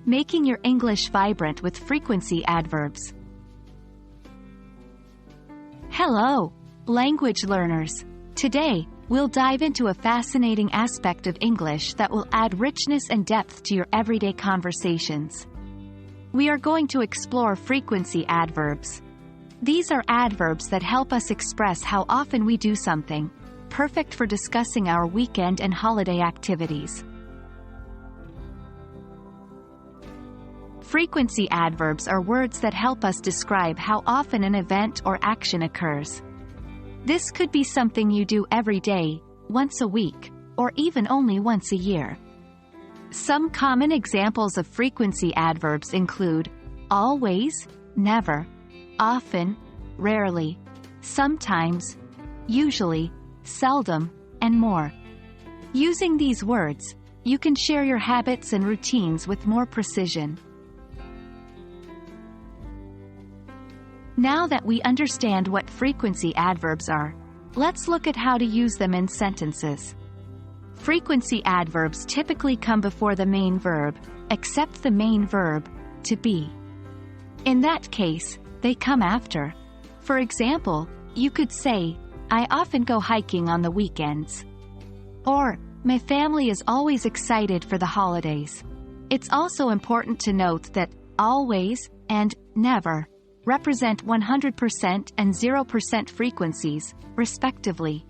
making your English vibrant with frequency adverbs. Hello, language learners. Today, we'll dive into a fascinating aspect of English that will add richness and depth to your everyday conversations. We are going to explore frequency adverbs. These are adverbs that help us express how often we do something, perfect for discussing our weekend and holiday activities. Frequency adverbs are words that help us describe how often an event or action occurs. This could be something you do every day, once a week, or even only once a year. Some common examples of frequency adverbs include always, never, often, rarely, sometimes, usually, seldom, and more. Using these words, you can share your habits and routines with more precision. Now that we understand what frequency adverbs are, let's look at how to use them in sentences. Frequency adverbs typically come before the main verb, except the main verb, to be. In that case, they come after. For example, you could say, I often go hiking on the weekends. Or, my family is always excited for the holidays. It's also important to note that always and never represent 100% and 0% frequencies, respectively.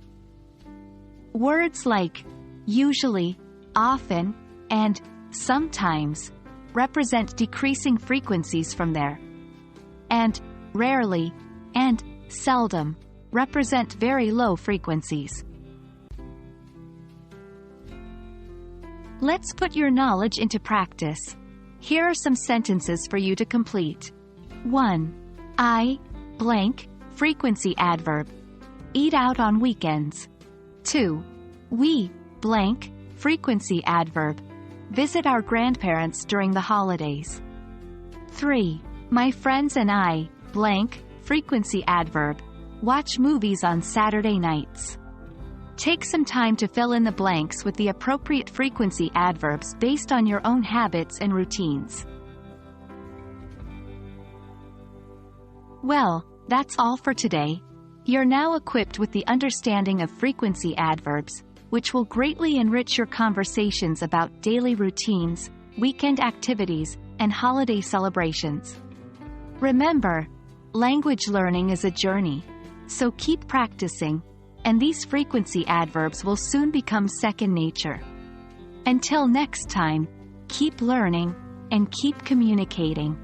Words like usually, often, and sometimes represent decreasing frequencies from there. And rarely and seldom represent very low frequencies. Let's put your knowledge into practice. Here are some sentences for you to complete. 1. I, blank, frequency adverb. Eat out on weekends. 2. We, blank, frequency adverb. Visit our grandparents during the holidays. 3. My friends and I, blank, frequency adverb. Watch movies on Saturday nights. Take some time to fill in the blanks with the appropriate frequency adverbs based on your own habits and routines. Well, that's all for today. You're now equipped with the understanding of frequency adverbs, which will greatly enrich your conversations about daily routines, weekend activities, and holiday celebrations. Remember, language learning is a journey, so keep practicing, and these frequency adverbs will soon become second nature. Until next time, keep learning and keep communicating.